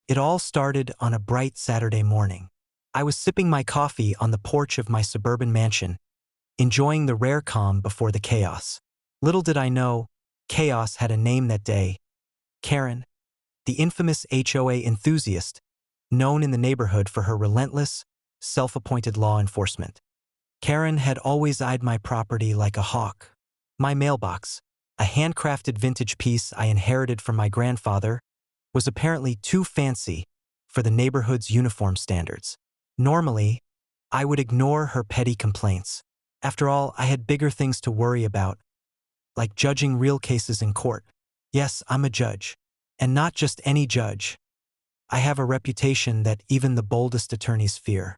It all started on a bright Saturday morning. I was sipping my coffee on the porch of my suburban mansion, enjoying the rare calm before the chaos. Little did I know, chaos had a name that day. Karen, the infamous HOA enthusiast, known in the neighborhood for her relentless, self-appointed law enforcement. Karen had always eyed my property like a hawk. My mailbox, a handcrafted vintage piece I inherited from my grandfather, was apparently too fancy for the neighborhood's uniform standards. Normally, I would ignore her petty complaints. After all, I had bigger things to worry about, like judging real cases in court. Yes, I'm a judge, and not just any judge. I have a reputation that even the boldest attorneys fear.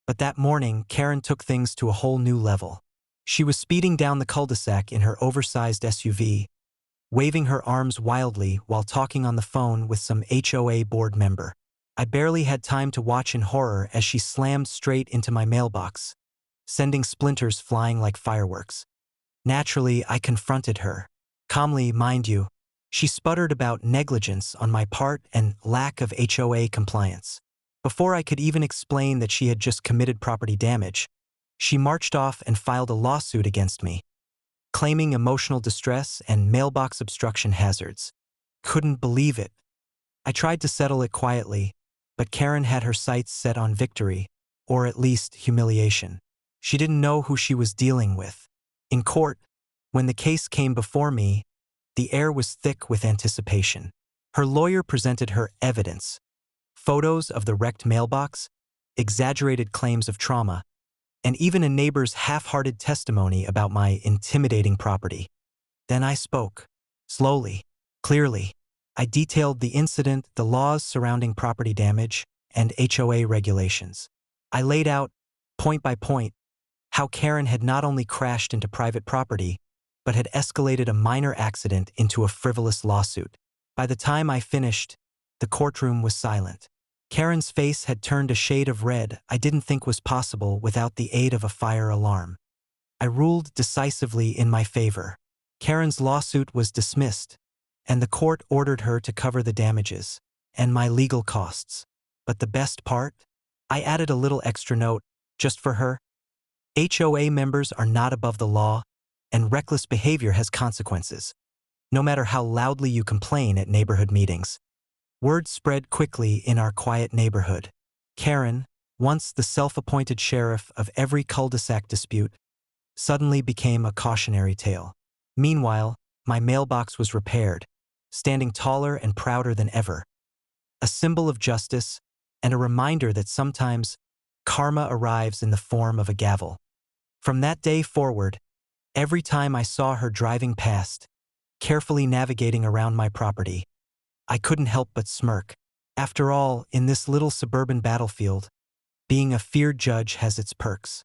But that morning, Karen took things to a whole new level. She was speeding down the cul-de-sac in her oversized SUV, waving her arms wildly while talking on the phone with some HOA board member. I barely had time to watch in horror as she slammed straight into my mailbox, sending splinters flying like fireworks. Naturally, I confronted her. Calmly, mind you. She sputtered about negligence on my part and lack of HOA compliance. Before I could even explain that she had just committed property damage, she marched off and filed a lawsuit against me, claiming emotional distress and mailbox obstruction hazards. Couldn't believe it. I tried to settle it quietly, but Karen had her sights set on victory, or at least humiliation. She didn't know who she was dealing with. In court, when the case came before me, the air was thick with anticipation. Her lawyer presented her evidence: photos of the wrecked mailbox, exaggerated claims of trauma, and even a neighbor's half-hearted testimony about my intimidating property. Then I spoke. Slowly, clearly. I detailed the incident, the laws surrounding property damage, and HOA regulations. I laid out, point by point, how Karen had not only crashed into private property, but had escalated a minor accident into a frivolous lawsuit. By the time I finished, the courtroom was silent. Karen's face had turned a shade of red I didn't think was possible without the aid of a fire alarm. I ruled decisively in my favor. Karen's lawsuit was dismissed, and the court ordered her to cover the damages and my legal costs. But the best part? I added a little extra note, just for her. HOA members are not above the law, and reckless behavior has consequences, no matter how loudly you complain at neighborhood meetings. Word spread quickly in our quiet neighborhood. Karen, once the self-appointed sheriff of every cul-de-sac dispute, suddenly became a cautionary tale. Meanwhile, my mailbox was repaired, standing taller and prouder than ever. A symbol of justice and a reminder that sometimes karma arrives in the form of a gavel. From that day forward, every time I saw her driving past, carefully navigating around my property, I couldn't help but smirk. After all, in this little suburban battlefield, being a feared judge has its perks.